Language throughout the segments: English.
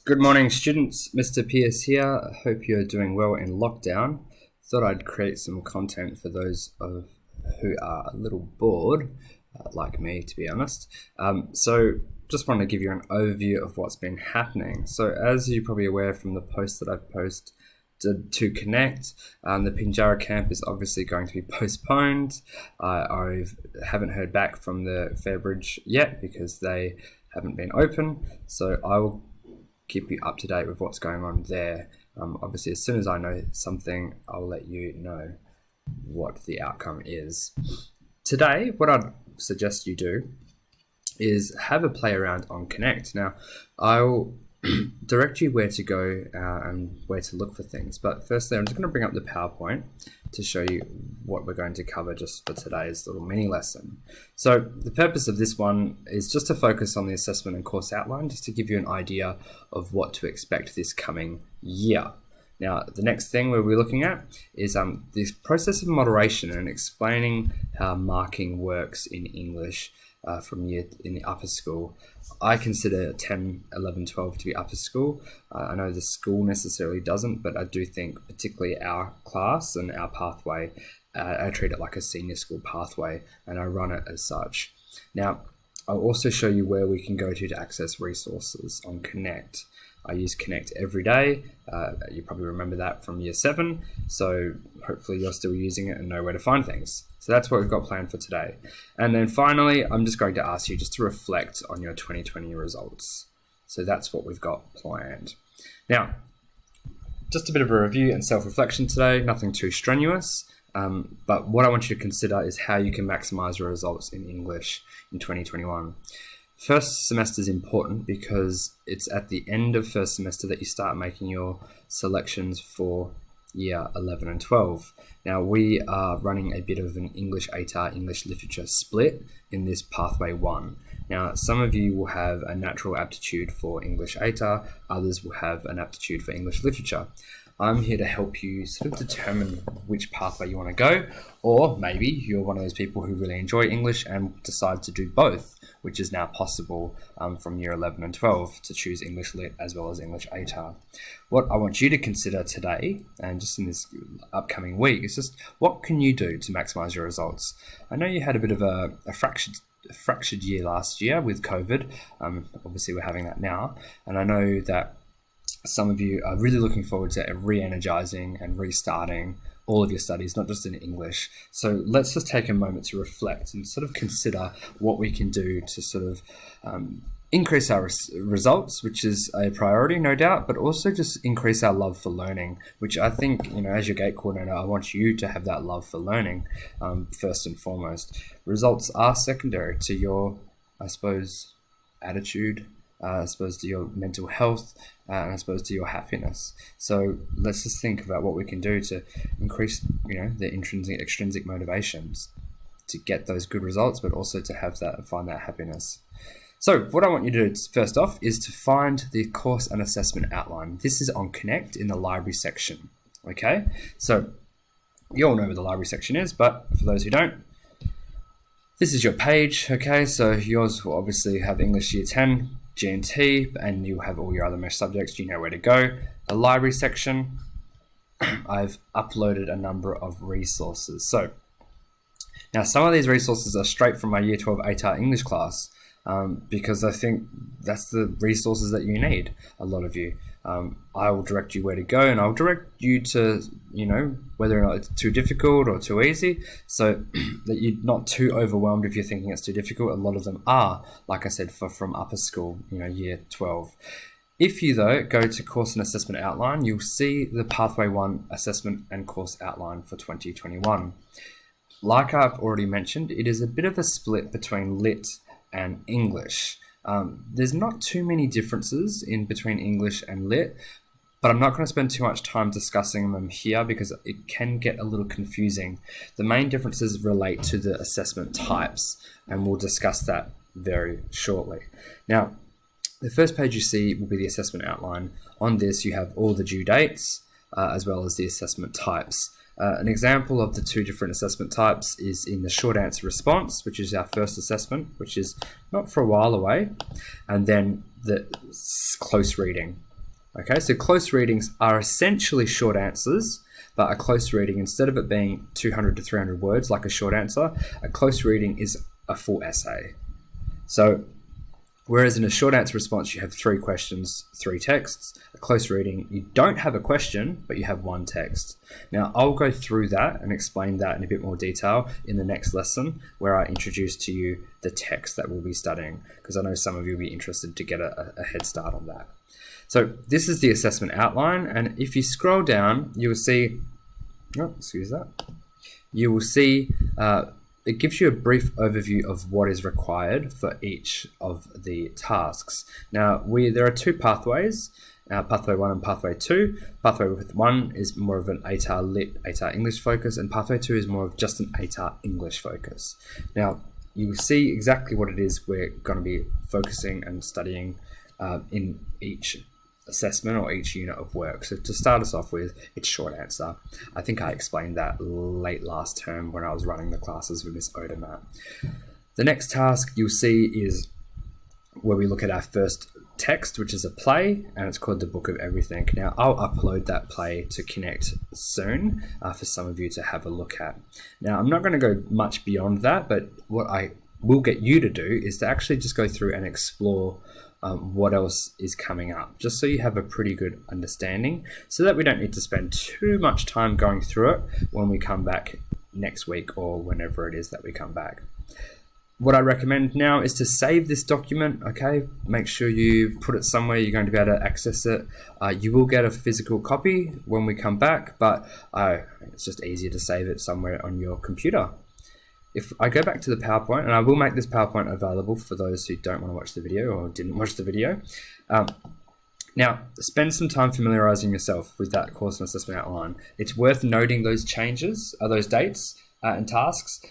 Good morning, students. Mr. Pierce here. I hope you're doing well in lockdown. Thought I'd create some content for those who are a little bored, like me, to be honest. So just want to give you an overview of what's been happening. So as you're probably aware from the post that I've posted to Connect, the Pinjarra camp is obviously going to be postponed. I haven't heard back from the Fairbridge yet because they haven't been open. So I will keep you up to date with what's going on there. Obviously, as soon as I know something, I'll let you know what the outcome is. Today, what I'd suggest you do is have a play around on Connect. Now, I'll direct you where to go and where to look for things. But firstly, I'm just going to bring up the PowerPoint to show you what we're going to cover just for today's little mini lesson. So the purpose of this one is just to focus on the assessment and course outline, just to give you an idea of what to expect this coming year. Now, the next thing we'll be looking at is this process of moderation and explaining how marking works in English from year in the upper school. I consider 10, 11, 12 to be upper school. I know the school necessarily doesn't, but I do think particularly our class and our pathway, I treat it like a senior school pathway and I run it as such. Now, I'll also show you where we can go to access resources on Connect. I use Connect every day. You probably remember that from year 7. So hopefully you're still using it and know where to find things. So that's what we've got planned for today. And then finally, I'm just going to ask you just to reflect on your 2020 results. So that's what we've got planned. Now, just a bit of a review and self-reflection today, nothing too strenuous. But what I want you to consider is how you can maximize your results in English in 2021. First semester is important because it's at the end of first semester that you start making your selections for year 11 and 12. Now we are running a bit of an English ATAR, English literature split in this pathway 1. Now some of you will have a natural aptitude for English ATAR, others will have an aptitude for English literature. I'm here to help you sort of determine which pathway you want to go, or maybe you're one of those people who really enjoy English and decide to do both, which is now possible from year 11 and 12 to choose English Lit as well as English ATAR. What I want you to consider today, and just in this upcoming week, is just what can you do to maximize your results? I know you had a bit of a fractured year last year with COVID. Obviously, we're having that now, and I know that some of you are really looking forward to re-energizing and restarting all of your studies, not just in English. So let's just take a moment to reflect and sort of consider what we can do to sort of increase our results, which is a priority, no doubt, but also just increase our love for learning, which I think, as your gate coordinator, I want you to have that love for learning first and foremost. Results are secondary to your, I suppose, attitude, I suppose to your mental health, and I suppose to your happiness. So let's just think about what we can do to increase, the extrinsic motivations to get those good results, but also to have that and find that happiness. So what I want you to do first off is to find the course and assessment outline. This is on Connect in the library section. Okay, so you all know where the library section is, but for those who don't, this is your page. Okay, so yours will obviously have English Year 10, G&T, and you'll have all your other mesh subjects. You know where to go. The library section, I've uploaded a number of resources. So now some of these resources are straight from my Year 12 ATAR English class because I think that's the resources that you need, a lot of you. I will direct you where to go, and I'll direct you to, whether or not it's too difficult or too easy, so that you're not too overwhelmed if you're thinking it's too difficult. A lot of them are, like I said, from upper school, year 12. If you, though, go to course and assessment outline, you'll see the Pathway 1 assessment and course outline for 2021. Like I've already mentioned, it is a bit of a split between Lit and English. There's not too many differences in between English and Lit, but I'm not going to spend too much time discussing them here because it can get a little confusing. The main differences relate to the assessment types, and we'll discuss that very shortly. Now, the first page you see will be the assessment outline. On this, you have all the due dates, as well as the assessment types. An example of the two different assessment types is in the short answer response, which is our first assessment, which is not for a while away, and then the close reading. Okay, so close readings are essentially short answers, but a close reading, instead of it being 200 to 300 words like a short answer, a close reading is a full essay. So whereas in a short answer response, you have 3 questions, 3 texts. A close reading, you don't have a question, but you have 1 text. Now, I'll go through that and explain that in a bit more detail in the next lesson, where I introduce to you the text that we'll be studying, because I know some of you will be interested to get a head start on that. So this is the assessment outline, and if you scroll down, you will see, you will see it gives you a brief overview of what is required for each of the tasks. Now, there are 2 pathways, Pathway 1 and Pathway 2. Pathway 1 is more of an ATAR Lit, ATAR English focus, and Pathway 2 is more of just an ATAR English focus. Now, you will see exactly what it is we're going to be focusing and studying in each assessment or each unit of work. So to start us off with, it's short answer. I think I explained that late last term when I was running the classes with Miss Odermatt. The next task you'll see is where we look at our first text, which is a play, and it's called The Book of Everything. Now, I'll upload that play to Connect soon for some of you to have a look at. Now, I'm not going to go much beyond that, but what I will get you to do is to actually just go through and explore what else is coming up, just so you have a pretty good understanding, so that we don't need to spend too much time going through it when we come back next week or whenever it is that we come back. What I recommend now is to save this document, okay? Make sure you put it somewhere you're going to be able to access it. You will get a physical copy when we come back, but it's just easier to save it somewhere on your computer. If I go back to the PowerPoint, and I will make this PowerPoint available for those who don't want to watch the video or didn't watch the video. Now, spend some time familiarizing yourself with that course and assessment outline. It's worth noting those changes, those dates and tasks.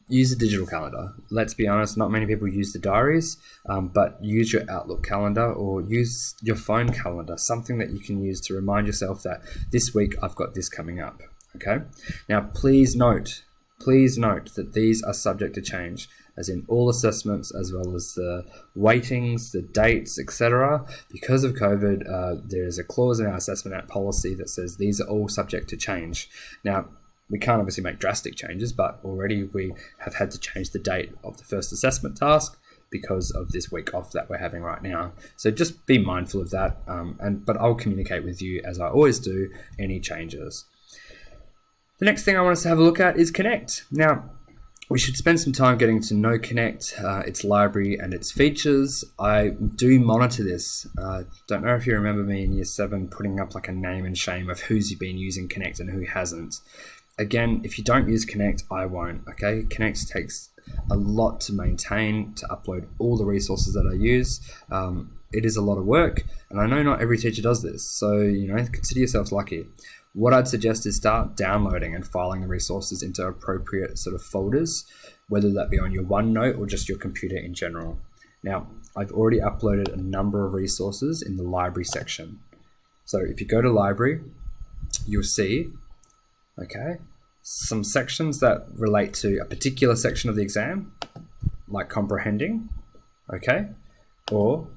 Use a digital calendar. Let's be honest, not many people use the diaries, but use your Outlook calendar or use your phone calendar, something that you can use to remind yourself that this week I've got this coming up, okay? Now, please note that these are subject to change, as in all assessments, as well as the weightings, the dates, etc. Because of COVID, there is a clause in our assessment act policy that says these are all subject to change. Now, we can't obviously make drastic changes, but already we have had to change the date of the first assessment task because of this week off that we're having right now. So just be mindful of that, but I'll communicate with you, as I always do, any changes. The next thing I want us to have a look at is Connect. Now, we should spend some time getting to know Connect, its library and its features. I do monitor this. Don't know if you remember me in Year 7 putting up like a name and shame of who's been using Connect and who hasn't. Again, if you don't use Connect, I won't, okay? Connect takes a lot to maintain, to upload all the resources that I use. It is a lot of work, and I know not every teacher does this, so consider yourselves lucky. What I'd suggest is start downloading and filing the resources into appropriate sort of folders, whether that be on your OneNote or just your computer in general. Now, I've already uploaded a number of resources in the library section. So if you go to library, you'll see, okay, some sections that relate to a particular section of the exam, like comprehending, okay, or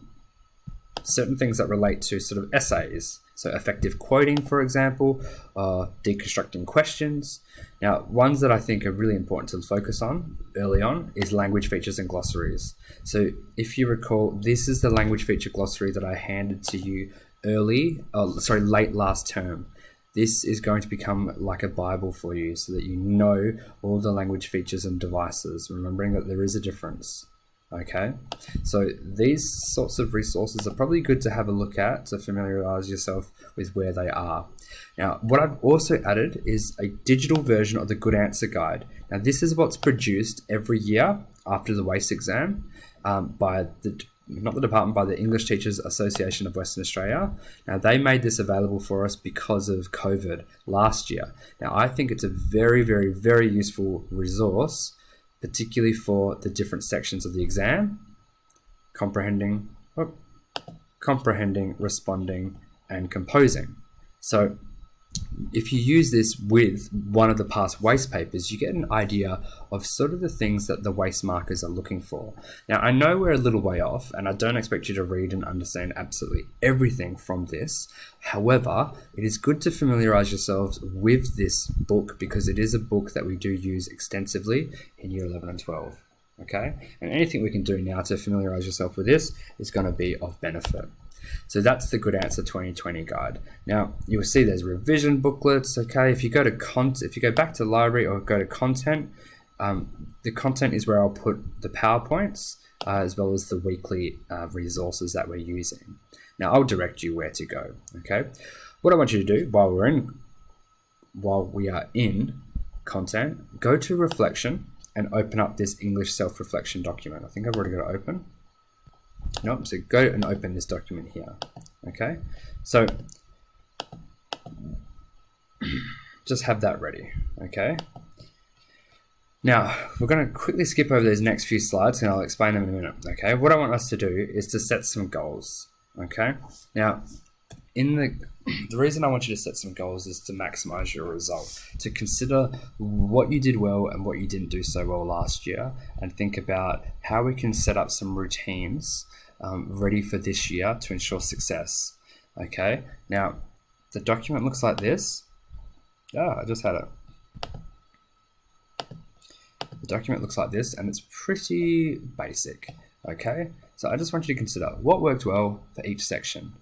certain things that relate to sort of essays. So effective quoting, for example, deconstructing questions. Now, ones that I think are really important to focus on early on is language features and glossaries. So if you recall, this is the language feature glossary that I handed to you late last term. This is going to become like a Bible for you so that you know all the language features and devices, remembering that there is a difference. Okay, so these sorts of resources are probably good to have a look at to familiarize yourself with where they are. Now, what I've also added is a digital version of the Good Answer Guide. Now, this is what's produced every year after the WACE exam by the English Teachers Association of Western Australia. Now, they made this available for us because of COVID last year. Now, I think it's a very, very, very useful resource, particularly for the different sections of the exam: comprehending, responding, and composing. So if you use this with one of the past waste papers, you get an idea of sort of the things that the waste markers are looking for. Now, I know we're a little way off, and I don't expect you to read and understand absolutely everything from this. However, it is good to familiarize yourselves with this book because it is a book that we do use extensively in Year 11 and 12. Okay? And anything we can do now to familiarize yourself with this is going to be of benefit. So that's the Good Answer 2020 guide. Now you will see there's revision booklets. Okay, if you go back to library or go to content, the content is where I'll put the PowerPoints as well as the weekly resources that we're using. Now I'll direct you where to go. Okay, what I want you to do while we are in content, go to reflection and open up this English self-reflection document. I think I've already got it open. Nope, so go and open this document here. Okay, so just have that ready. Okay, now we're going to quickly skip over those next few slides and I'll explain them in a minute. Okay, what I want us to do is to set some goals. Okay, now the reason I want you to set some goals is to maximize your result, to consider what you did well and what you didn't do so well last year, and think about how we can set up some routines ready for this year to ensure success. Okay, now the document looks like this. I just had it. The document looks like this and it's pretty basic. Okay, so I just want you to consider what worked well for each section.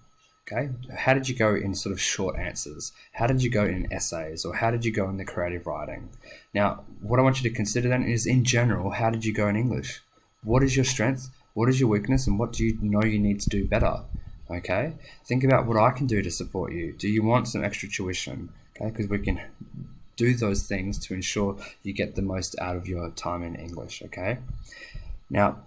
Okay, how did you go in sort of short answers? How did you go in essays? Or how did you go in the creative writing? Now, what I want you to consider then is, in general, how did you go in English? What is your strength? What is your weakness? And what do you know you need to do better? Okay, think about what I can do to support you. Do you want some extra tuition? Okay, because we can do those things to ensure you get the most out of your time in English. Okay, now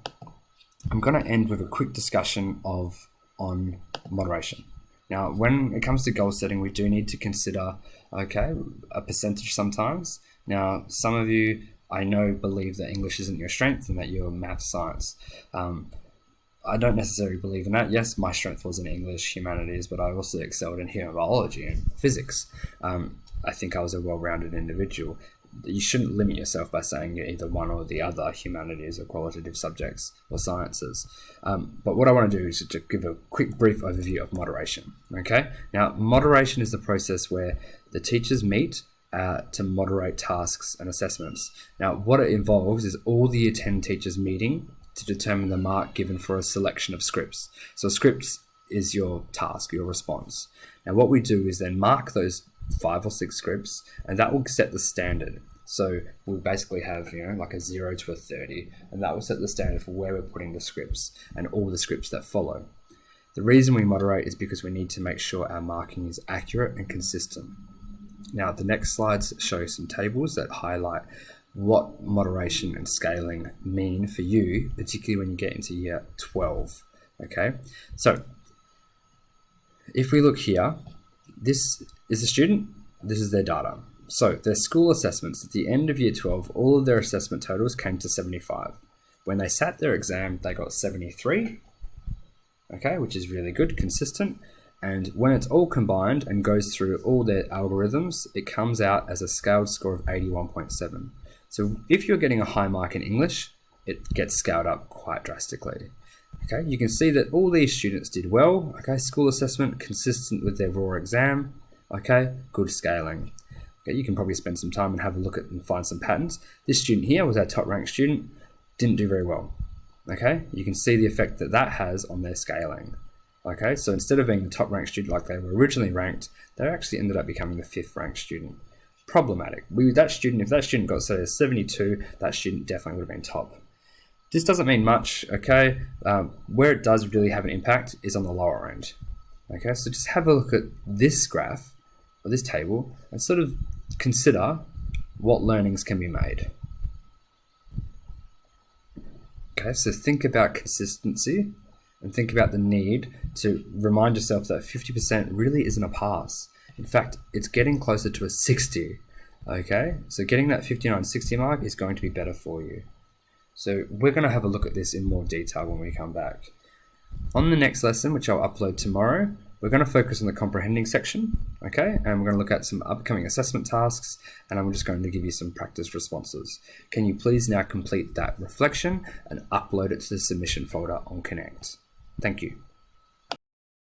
I'm going to end with a quick discussion on moderation. Now, when it comes to goal setting, we do need to consider, okay, a percentage sometimes. Now, some of you, I know, believe that English isn't your strength and that you're math science. I don't necessarily believe in that. Yes, my strength was in English, humanities, but I also excelled in human biology and physics. I think I was a well-rounded individual. You shouldn't limit yourself by saying you're either one or the other, humanities or qualitative subjects or sciences. But what I want to do is to give a quick brief overview of moderation. Okay, now moderation is the process where the teachers meet to moderate tasks and assessments. Now what it involves is all the Year 10 teachers meeting to determine the mark given for a selection of scripts. So scripts is your task, your response. Now what we do is then mark those 5 or 6 scripts, and that will set the standard. So we'll basically have, like a 0 to a 30, and that will set the standard for where we're putting the scripts and all the scripts that follow. The reason we moderate is because we need to make sure our marking is accurate and consistent. Now the next slides show some tables that highlight what moderation and scaling mean for you, particularly when you get into Year 12. Okay, so if we look here, this is a student, this is their data. So their school assessments at the end of Year 12, all of their assessment totals came to 75. When they sat their exam, they got 73, okay, which is really good, consistent. And when it's all combined and goes through all their algorithms, it comes out as a scaled score of 81.7. So if you're getting a high mark in English, it gets scaled up quite drastically. Okay, you can see that all these students did well. Okay, school assessment consistent with their raw exam. Okay, good scaling. Okay, you can probably spend some time and have a look at and find some patterns. This student here was our top ranked student, didn't do very well. Okay, you can see the effect that that has on their scaling. Okay, so instead of being the top ranked student like they were originally ranked, they actually ended up becoming the 5th ranked student. Problematic. If that student got say a 72, that student definitely would have been top. This doesn't mean much, okay? Where it does really have an impact is on the lower end. Okay, so just have a look at this graph, or this table, and sort of consider what learnings can be made. Okay, so think about consistency, and think about the need to remind yourself that 50% really isn't a pass. In fact, it's getting closer to a 60, okay? So getting that 59-60 mark is going to be better for you. So we're going to have a look at this in more detail when we come back. On the next lesson, which I'll upload tomorrow, We're going to focus on the comprehending section, okay? And we're going to look at some upcoming assessment tasks, and I'm just going to give you some practice responses. Can you please now complete that reflection and upload it to the submission folder on Connect? Thank you.